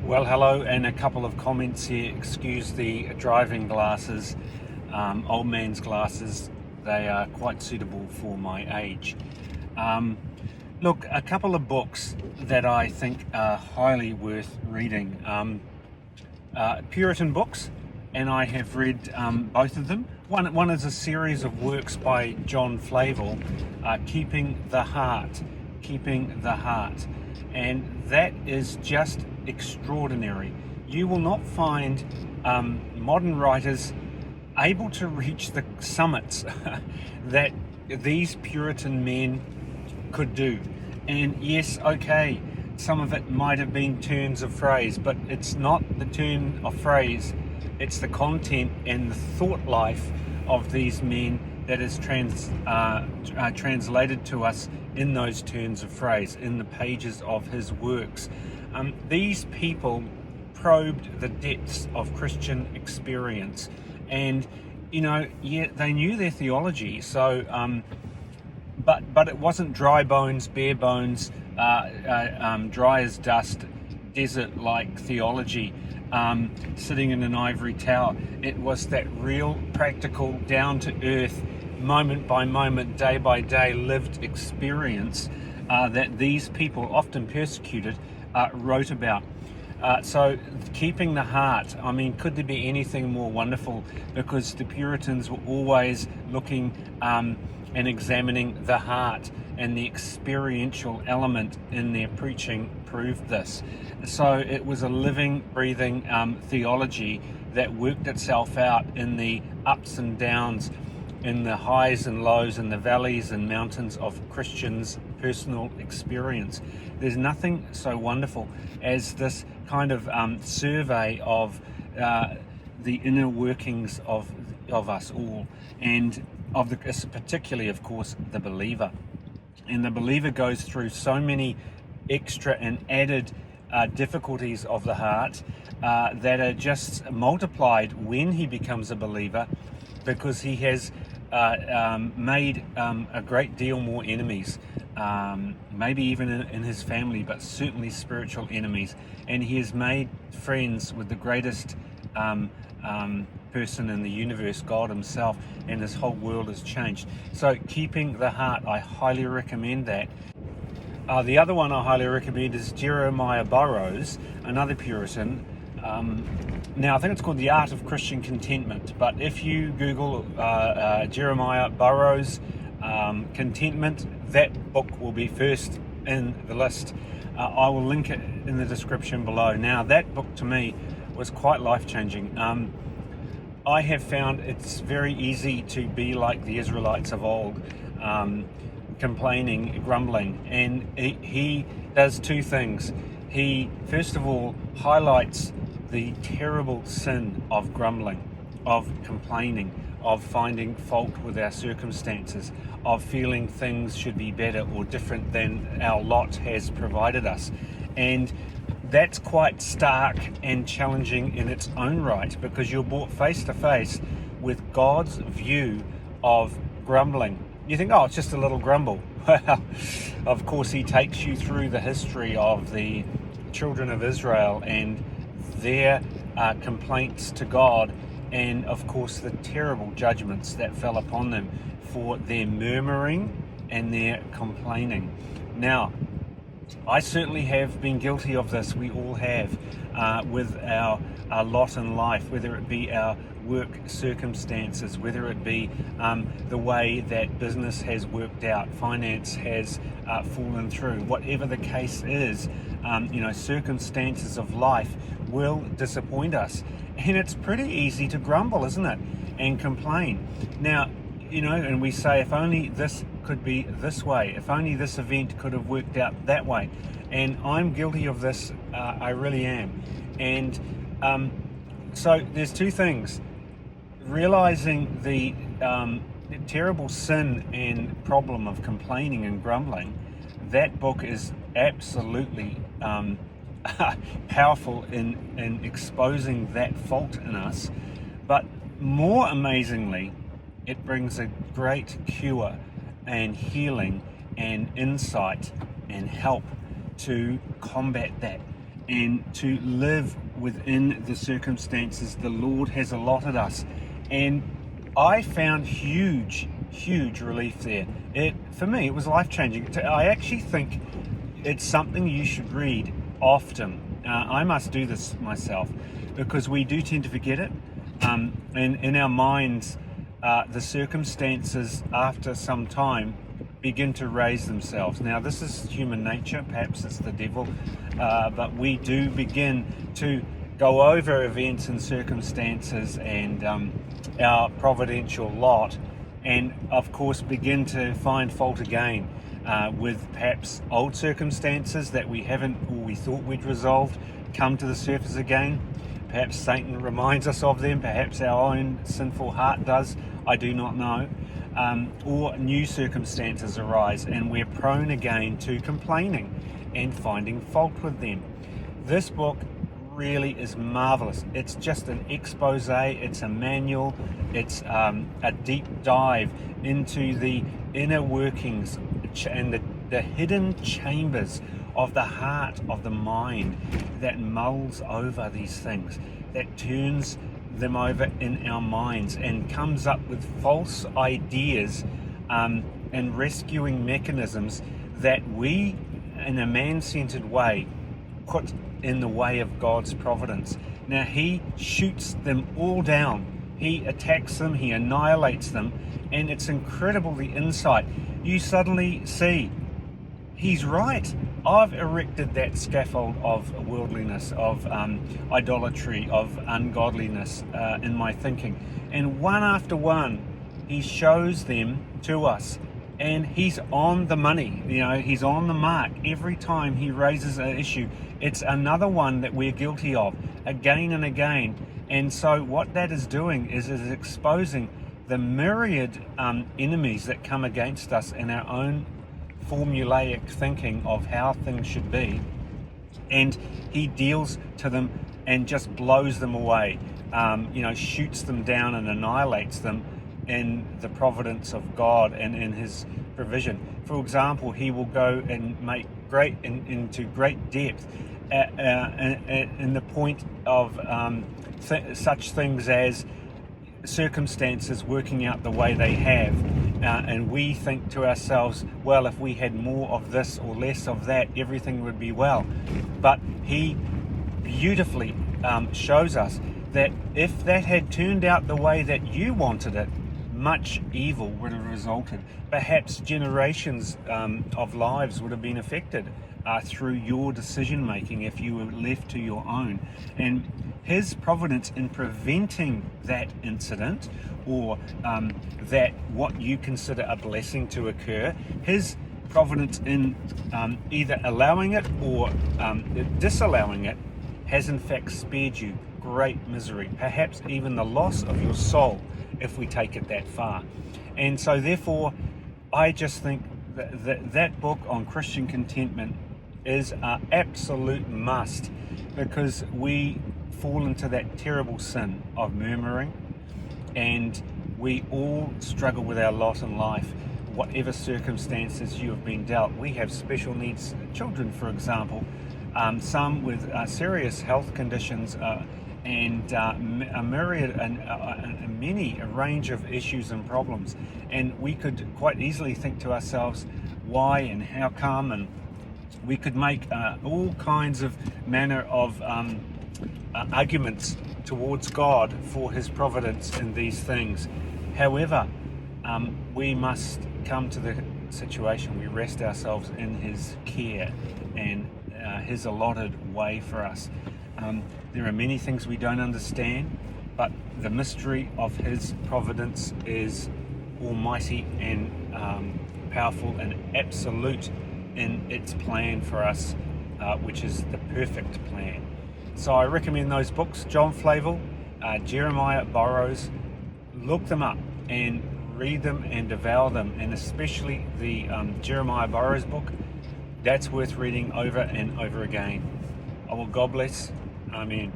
Well, hello, and a couple of comments here. Excuse the driving glasses, old man's glasses. They are quite suitable for my age. Look, a couple of books that I think are highly worth reading. Puritan books, and I have read both of them. One is a series of works by John Flavel, Keeping the Heart, and that is just extraordinary. You will not find modern writers able to reach the summits that these Puritan men could do. And yes, okay, some of it might have been turns of phrase, but it's not the turn of phrase, it's the content and the thought life of these men that is translated to us in those turns of phrase, in the pages of his works. These people probed the depths of Christian experience, and they knew their theology. So, but it wasn't dry bones, bare bones, dry as dust, desert-like theology, sitting in an ivory tower. It was that real, practical, down-to-earth, moment by moment, day by day lived experience that these people, often persecuted, wrote about. So keeping the heart, I mean, could there be anything more wonderful? Because the Puritans were always looking and examining the heart, and the experiential element in their preaching proved this. So it was a living, breathing theology that worked itself out in the ups and downs, in the highs and lows, in the valleys and mountains of Christians' personal experience. There's nothing so wonderful as this kind of survey of the inner workings of us all, and particularly, of course, the believer. And the believer goes through so many extra and added difficulties of the heart that are just multiplied when he becomes a believer, because he has made a great deal more enemies, maybe even in his family, but certainly spiritual enemies. And he has made friends with the greatest person in the universe, God himself, and his whole world has changed. So keeping the heart, I highly recommend that. The other one I highly recommend is Jeremiah Burroughs, another Puritan. Now I think it's called The Art of Christian Contentment, but if you Google Jeremiah Burroughs Contentment, that book will be first in the list. I will link it in the description below. Now that book to me was quite life-changing. I have found it's very easy to be like the Israelites of old, complaining, grumbling, and he does two things. He, first of all, highlights the terrible sin of grumbling, of complaining, of finding fault with our circumstances, of feeling things should be better or different than our lot has provided us. And that's quite stark and challenging in its own right, because you're brought face to face with God's view of grumbling. You think, oh, it's just a little grumble. Well, of course, he takes you through the history of the children of Israel and their complaints to God, and of course the terrible judgments that fell upon them for their murmuring and their complaining. Now, I certainly have been guilty of this. We all have, with our lot in life, whether it be our work circumstances, whether it be the way that business has worked out, finance has fallen through, whatever the case is. Circumstances of life will disappoint us, and it's pretty easy to grumble, isn't it, and complain. Now, and we say, if only this could be this way, if only this event could have worked out that way. And I'm guilty of this, I really am. And so there's two things. Realizing the terrible sin and problem of complaining and grumbling, that book is absolutely powerful in exposing that fault in us. But more amazingly, it brings a great cure and healing and insight and help to combat that. and to live within the circumstances the Lord has allotted us. And I found huge relief there. For me, it was life-changing. I actually think it's something you should read often. I must do this myself because we do tend to forget it. And in our minds, the circumstances after some time begin to raise themselves. Now, this is human nature, perhaps it's the devil, but we do begin to go over events and circumstances and our providential lot, and of course begin to find fault again with perhaps old circumstances that we haven't, or we thought we'd resolved, come to the surface again. Perhaps Satan reminds us of them, perhaps our own sinful heart does, I do not know. Or new circumstances arise and we're prone again to complaining and finding fault with them. This book really is marvelous. It's just an expose, it's a manual, it's a deep dive into the inner workings and the hidden chambers of the heart, of the mind, that mulls over these things, that turns them over in our minds and comes up with false ideas and rescuing mechanisms that we, in a man-centered way, put in the way of God's providence. Now, he shoots them all down. He attacks them, he annihilates them, and it's incredible the insight. You suddenly see, he's right. I've erected that scaffold of worldliness, of idolatry, of ungodliness in my thinking. And one after one, he shows them to us. And he's on the money, he's on the mark. Every time he raises an issue, it's another one that we're guilty of, again and again. And so what that is doing is exposing the myriad enemies that come against us in our own formulaic thinking of how things should be, and he deals to them and just blows them away, shoots them down and annihilates them in the providence of God and in his provision. For example, he will go and make into great depth in the point of such things as circumstances working out the way they have, and we think to ourselves, well, if we had more of this or less of that, everything would be well. But he beautifully shows us that if that had turned out the way that you wanted it, much evil would have resulted. Perhaps generations of lives would have been affected through your decision making if you were left to your own. And his providence in preventing that incident, or that what you consider a blessing to occur, his providence in either allowing it or disallowing it, has in fact spared you great misery, perhaps even the loss of your soul, if we take it that far. And so therefore, I just think that book on Christian contentment is an absolute must, because we fall into that terrible sin of murmuring, and we all struggle with our lot in life, whatever circumstances you have been dealt. We have special needs children, for example, some with serious health conditions, and a myriad and a range of issues and problems. And we could quite easily think to ourselves, why and how come? And we could make all kinds of manner of arguments towards God for his providence in these things. However, we must come to the situation we rest ourselves in his care and his allotted way for us. There are many things we don't understand, but the mystery of his providence is almighty and powerful and absolute in its plan for us, which is the perfect plan. So I recommend those books, John Flavel, Jeremiah Burroughs. Look them up and read them and devour them, and especially the Jeremiah Burroughs book. That's worth reading over and over again. Oh, well, God bless. Amen.